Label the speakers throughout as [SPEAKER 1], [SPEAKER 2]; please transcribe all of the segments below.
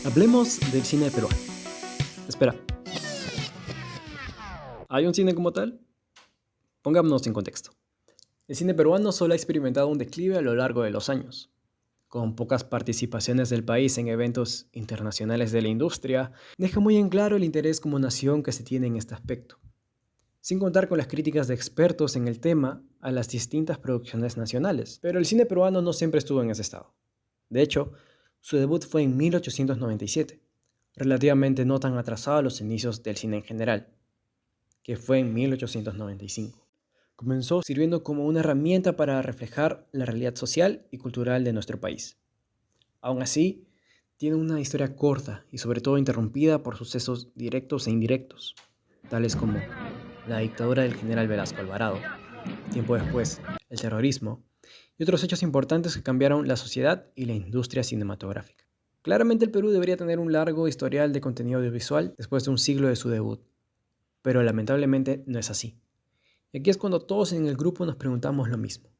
[SPEAKER 1] Hablemos del cine peruano. Espera, ¿hay un cine como tal? Pongámonos en contexto. El cine peruano solo ha experimentado un declive a lo largo de los años. Con pocas participaciones del país en eventos internacionales de la industria, deja muy en claro el interés como nación que se tiene en este aspecto, sin contar con las críticas de expertos en el tema a las distintas producciones nacionales. Pero el cine peruano no siempre estuvo en ese estado. De hecho, su debut fue en 1897, relativamente no tan atrasado a los inicios del cine en general, que fue en 1895. Comenzó sirviendo como una herramienta para reflejar la realidad social y cultural de nuestro país. Aún así, tiene una historia corta y sobre todo interrumpida por sucesos directos e indirectos, tales como la dictadura del general Velasco Alvarado, tiempo después el terrorismo y otros hechos importantes que cambiaron la sociedad y la industria cinematográfica. Claramente el Perú debería tener un largo historial de contenido audiovisual después de un siglo de su debut, pero lamentablemente no es así. Y aquí es cuando todos en el grupo nos preguntamos lo mismo.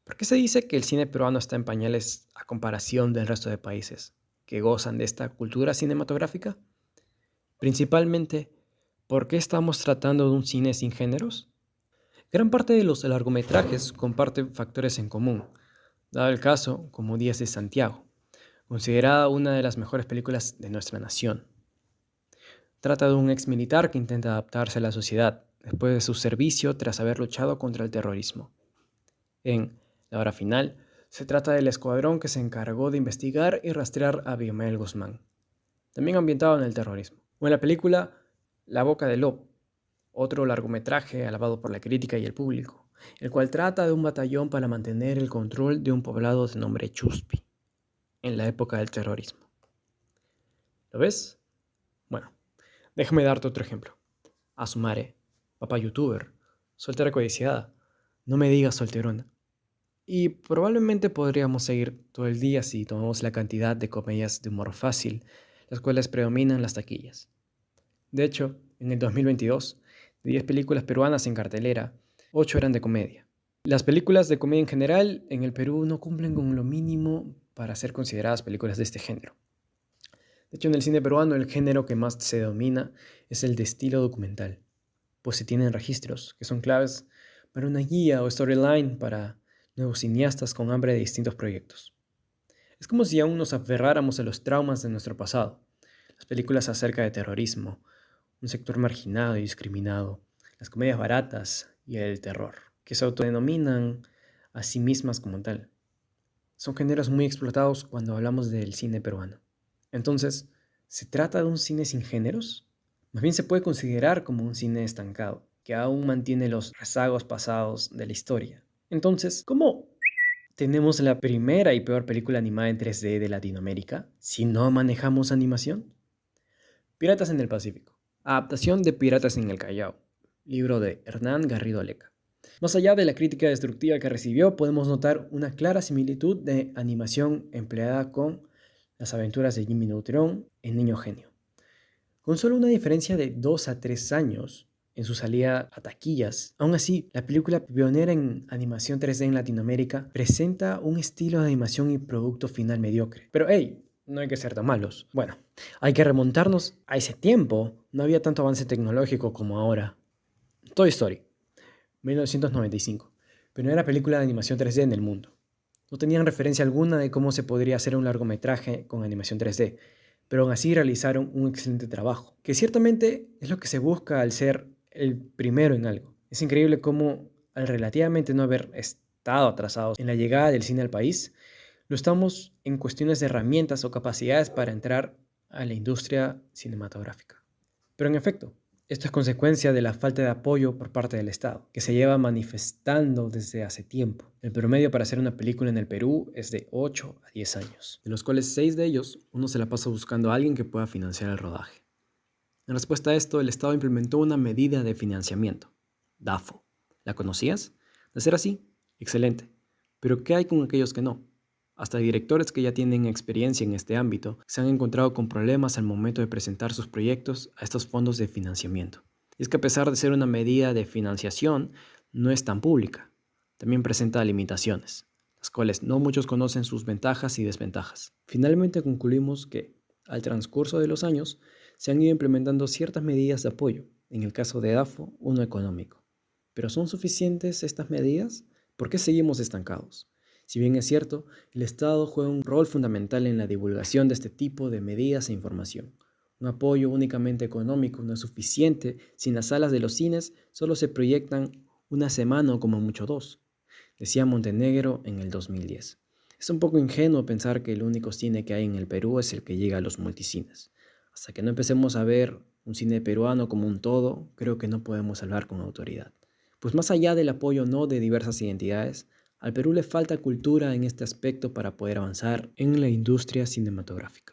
[SPEAKER 1] ¿Por qué se dice que el cine peruano está en pañales a comparación del resto de países que gozan de esta cultura cinematográfica? Principalmente, ¿por qué estamos tratando de un cine sin géneros? Gran parte de los largometrajes comparten factores en común, dado el caso como Díaz de Santiago, considerada una de las mejores películas de nuestra nación. Trata de un ex militar que intenta adaptarse a la sociedad después de su servicio tras haber luchado contra el terrorismo. En La Hora Final, se trata del escuadrón que se encargó de investigar y rastrear a Abimael Guzmán, también ambientado en el terrorismo. O en la película La Boca del Lobo, otro largometraje alabado por la crítica y el público, el cual trata de un batallón para mantener el control de un poblado de nombre Chuspi, en la época del terrorismo. ¿Lo ves? Bueno, déjame darte otro ejemplo. Asumare, papá youtuber, soltera codiciada, no me digas solterona. Y probablemente podríamos seguir todo el día si tomamos la cantidad de comedias de humor fácil, las cuales predominan las taquillas. De hecho, en el 2022, de 10 películas peruanas en cartelera, 8 eran de comedia. Las películas de comedia en general en el Perú no cumplen con lo mínimo para ser consideradas películas de este género. De hecho, en el cine peruano el género que más se domina es el de estilo documental, pues se tienen registros que son claves para una guía o storyline para nuevos cineastas con hambre de distintos proyectos. Es como si aún nos aferráramos a los traumas de nuestro pasado, las películas acerca de terrorismo, un sector marginado y discriminado, las comedias baratas y el terror, que se autodenominan a sí mismas como tal. Son géneros muy explotados cuando hablamos del cine peruano. Entonces, ¿se trata de un cine sin géneros? Más bien se puede considerar como un cine estancado, que aún mantiene los rezagos pasados de la historia. Entonces, ¿cómo tenemos la primera y peor película animada en 3D de Latinoamérica si no manejamos animación? Piratas en el Pacífico. Adaptación de Piratas en el Callao. Libro de Hernán Garrido Leca. Más allá de la crítica destructiva que recibió, podemos notar una clara similitud de animación empleada con Las aventuras de Jimmy Neutron en Niño Genio. Con solo una diferencia de 2 a 3 años en su salida a taquillas, aún así, la película pionera en animación 3D en Latinoamérica presenta un estilo de animación y producto final mediocre. Pero hey, no hay que ser tan malos. Bueno, hay que remontarnos a ese tiempo. No había tanto avance tecnológico como ahora. Toy Story, 1995, primera película de animación 3D en el mundo. No tenían referencia alguna de cómo se podría hacer un largometraje con animación 3D, pero aún así realizaron un excelente trabajo, que ciertamente es lo que se busca al ser el primero en algo. Es increíble cómo, al relativamente no haber estado atrasados en la llegada del cine al país, lo estamos en cuestiones de herramientas o capacidades para entrar a la industria cinematográfica. Pero en efecto, esto es consecuencia de la falta de apoyo por parte del Estado, que se lleva manifestando desde hace tiempo. El promedio para hacer una película en el Perú es de 8 a 10 años, de los cuales 6 de ellos uno se la pasa buscando a alguien que pueda financiar el rodaje. En respuesta a esto, el Estado implementó una medida de financiamiento, DAFO. ¿La conocías? De ser así, excelente. Pero ¿qué hay con aquellos que no? Hasta directores que ya tienen experiencia en este ámbito se han encontrado con problemas al momento de presentar sus proyectos a estos fondos de financiamiento. Y es que a pesar de ser una medida de financiación, no es tan pública. También presenta limitaciones, las cuales no muchos conocen sus ventajas y desventajas. Finalmente concluimos que Al transcurso de los años, se han ido implementando ciertas medidas de apoyo, en el caso de DAFO, uno económico. ¿Pero son suficientes estas medidas? ¿Por qué seguimos estancados? Si bien es cierto, el Estado juega un rol fundamental en la divulgación de este tipo de medidas e información. Un apoyo únicamente económico no es suficiente si en las salas de los cines solo se proyectan una semana o como mucho dos, decía Montenegro en el 2010. Es un poco ingenuo pensar que el único cine que hay en el Perú es el que llega a los multicines. Hasta que no empecemos a ver un cine peruano como un todo, creo que no podemos hablar con autoridad. Pues más allá del apoyo no de diversas identidades, al Perú le falta cultura en este aspecto para poder avanzar en la industria cinematográfica.